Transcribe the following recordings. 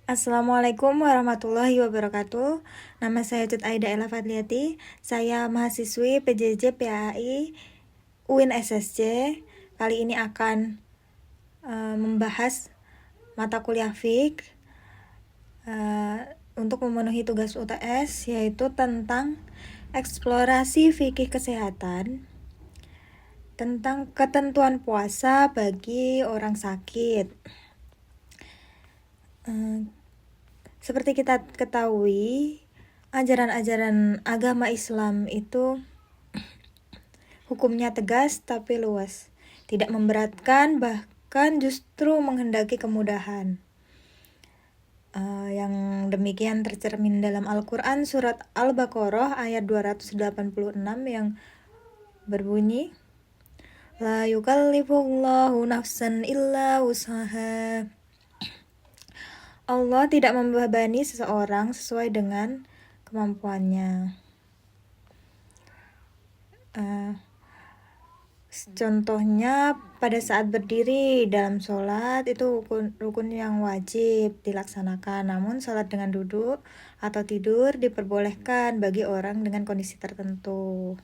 Assalamualaikum warahmatullahi wabarakatuh. Nama saya Cut Aida Ella Fadliati. Saya mahasiswi PJJ PAI UIN SSC. Kali ini akan membahas mata kuliah FIQ untuk memenuhi tugas UTS, yaitu tentang eksplorasi fikih kesehatan, tentang ketentuan puasa bagi orang sakit. Seperti kita ketahui, ajaran-ajaran agama Islam itu hukumnya tegas tapi luas, tidak memberatkan, bahkan justru menghendaki kemudahan. Yang demikian tercermin dalam Al-Quran surat Al-Baqarah ayat 286 yang berbunyi, La yukallifullahu nafsan illa wus'aha. Allah tidak membebani seseorang sesuai dengan kemampuannya. Contohnya pada saat berdiri dalam sholat itu rukun yang wajib dilaksanakan, namun sholat dengan duduk atau tidur diperbolehkan bagi orang dengan kondisi tertentu.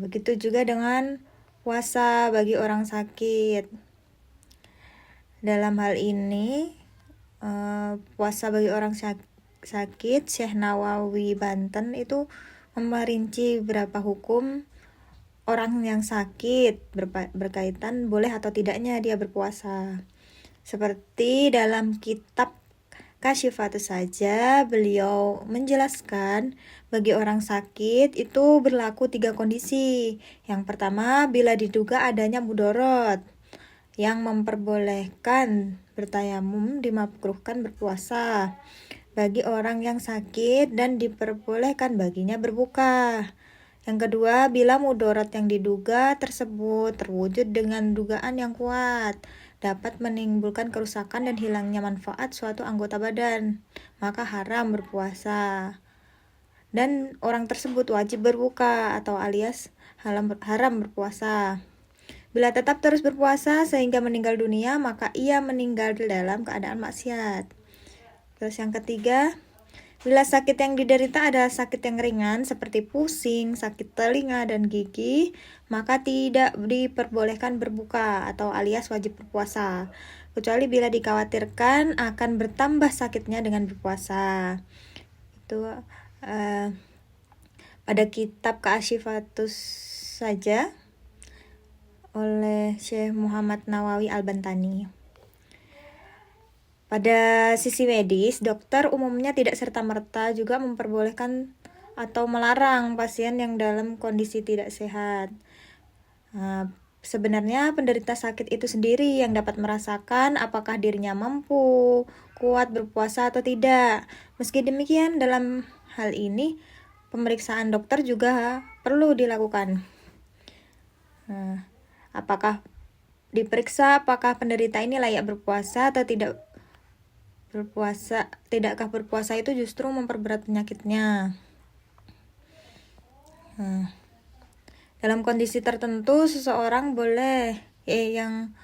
Begitu juga dengan puasa bagi orang sakit. Dalam hal ini puasa bagi orang sakit, Syekh Nawawi Banten itu memperinci beberapa hukum orang yang sakit berkaitan boleh atau tidaknya dia berpuasa. Seperti dalam kitab Kasyifatus saja, beliau menjelaskan bagi orang sakit itu berlaku 3 kondisi. Yang pertama, bila diduga adanya mudorot yang memperbolehkan bertayamum, dimakruhkan berpuasa bagi orang yang sakit dan diperbolehkan baginya berbuka. Yang kedua, bila mudarat yang diduga tersebut terwujud dengan dugaan yang kuat, dapat menimbulkan kerusakan dan hilangnya manfaat suatu anggota badan, maka haram berpuasa. Dan orang tersebut wajib berbuka atau alias haram berpuasa. Bila tetap terus berpuasa sehingga meninggal dunia, maka ia meninggal dalam keadaan maksiat. Terus yang ketiga, bila sakit yang diderita adalah sakit yang ringan seperti pusing, sakit telinga, dan gigi, maka tidak diperbolehkan berbuka atau alias wajib berpuasa, kecuali bila dikhawatirkan akan bertambah sakitnya dengan berpuasa. Itu pada kitab Kasyifatus saja oleh Syekh Muhammad Nawawi Al-Bantani. Pada sisi medis, dokter umumnya tidak serta-merta juga memperbolehkan atau melarang pasien yang dalam kondisi tidak sehat. Sebenarnya penderita sakit itu sendiri yang dapat merasakan apakah dirinya mampu, kuat berpuasa atau tidak. Meski demikian, dalam hal ini pemeriksaan dokter juga perlu dilakukan. Apakah diperiksa apakah penderita ini layak berpuasa atau tidak berpuasa. Tidakkah berpuasa itu justru memperberat penyakitnya. Dalam kondisi tertentu seseorang boleh yang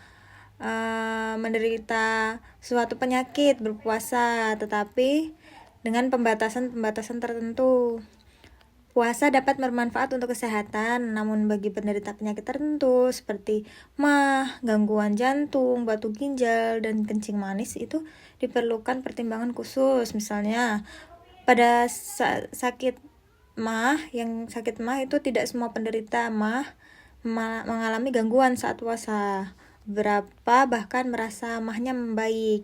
menderita suatu penyakit berpuasa, tetapi dengan pembatasan tertentu. Puasa dapat bermanfaat untuk kesehatan, namun bagi penderita penyakit tertentu seperti MAH, gangguan jantung, batu ginjal, dan kencing manis itu diperlukan pertimbangan khusus. Misalnya pada sakit MAH itu tidak semua penderita MAH mengalami gangguan saat puasa. Beberapa bahkan merasa MAH-nya membaik.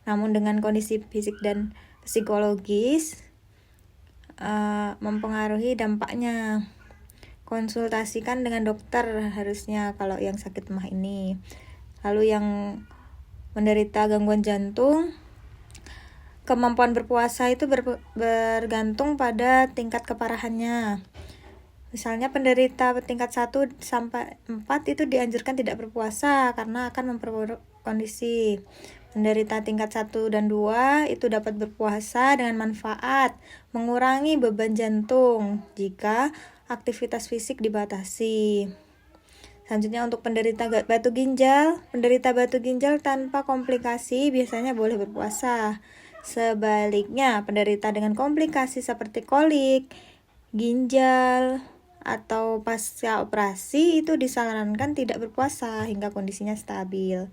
Namun dengan kondisi fisik dan psikologis mempengaruhi dampaknya. Konsultasikan dengan dokter harusnya kalau yang sakit MAH ini. Lalu yang menderita gangguan jantung, kemampuan berpuasa itu bergantung pada tingkat keparahannya. Misalnya penderita tingkat 1 sampai 4 itu dianjurkan tidak berpuasa karena akan memperburuk kondisi. Penderita tingkat 1 dan 2 itu dapat berpuasa dengan manfaat mengurangi beban jantung jika aktivitas fisik dibatasi. Selanjutnya untuk penderita batu ginjal. Penderita batu ginjal tanpa komplikasi biasanya boleh berpuasa. Sebaliknya, penderita dengan komplikasi seperti kolik, ginjal, atau pasca operasi itu disarankan tidak berpuasa hingga kondisinya stabil.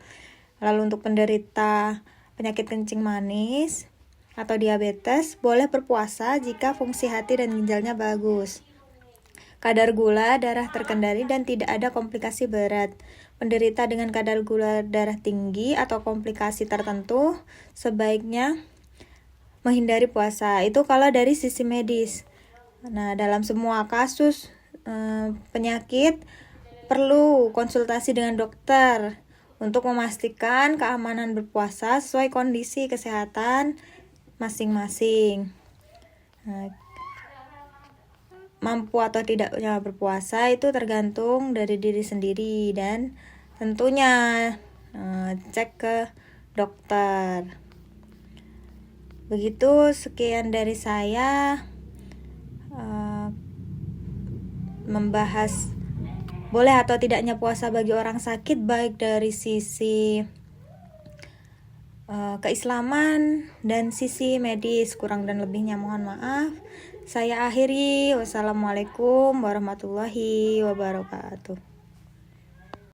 Lalu untuk penderita penyakit kencing manis atau diabetes boleh berpuasa jika fungsi hati dan ginjalnya bagus. Kadar gula darah terkendali dan tidak ada komplikasi berat. Penderita dengan kadar gula darah tinggi atau komplikasi tertentu sebaiknya menghindari puasa. Itu kalau dari sisi medis. Nah, dalam semua kasus penyakit perlu konsultasi dengan dokter untuk memastikan keamanan berpuasa sesuai kondisi kesehatan masing-masing. Nah, mampu atau tidaknya berpuasa itu tergantung dari diri sendiri dan tentunya cek ke dokter. Begitu, sekian dari saya membahas boleh atau tidaknya puasa bagi orang sakit, baik dari sisi keislaman dan sisi medis. Kurang dan lebihnya mohon maaf. Saya akhiri. Wassalamualaikum warahmatullahi wabarakatuh.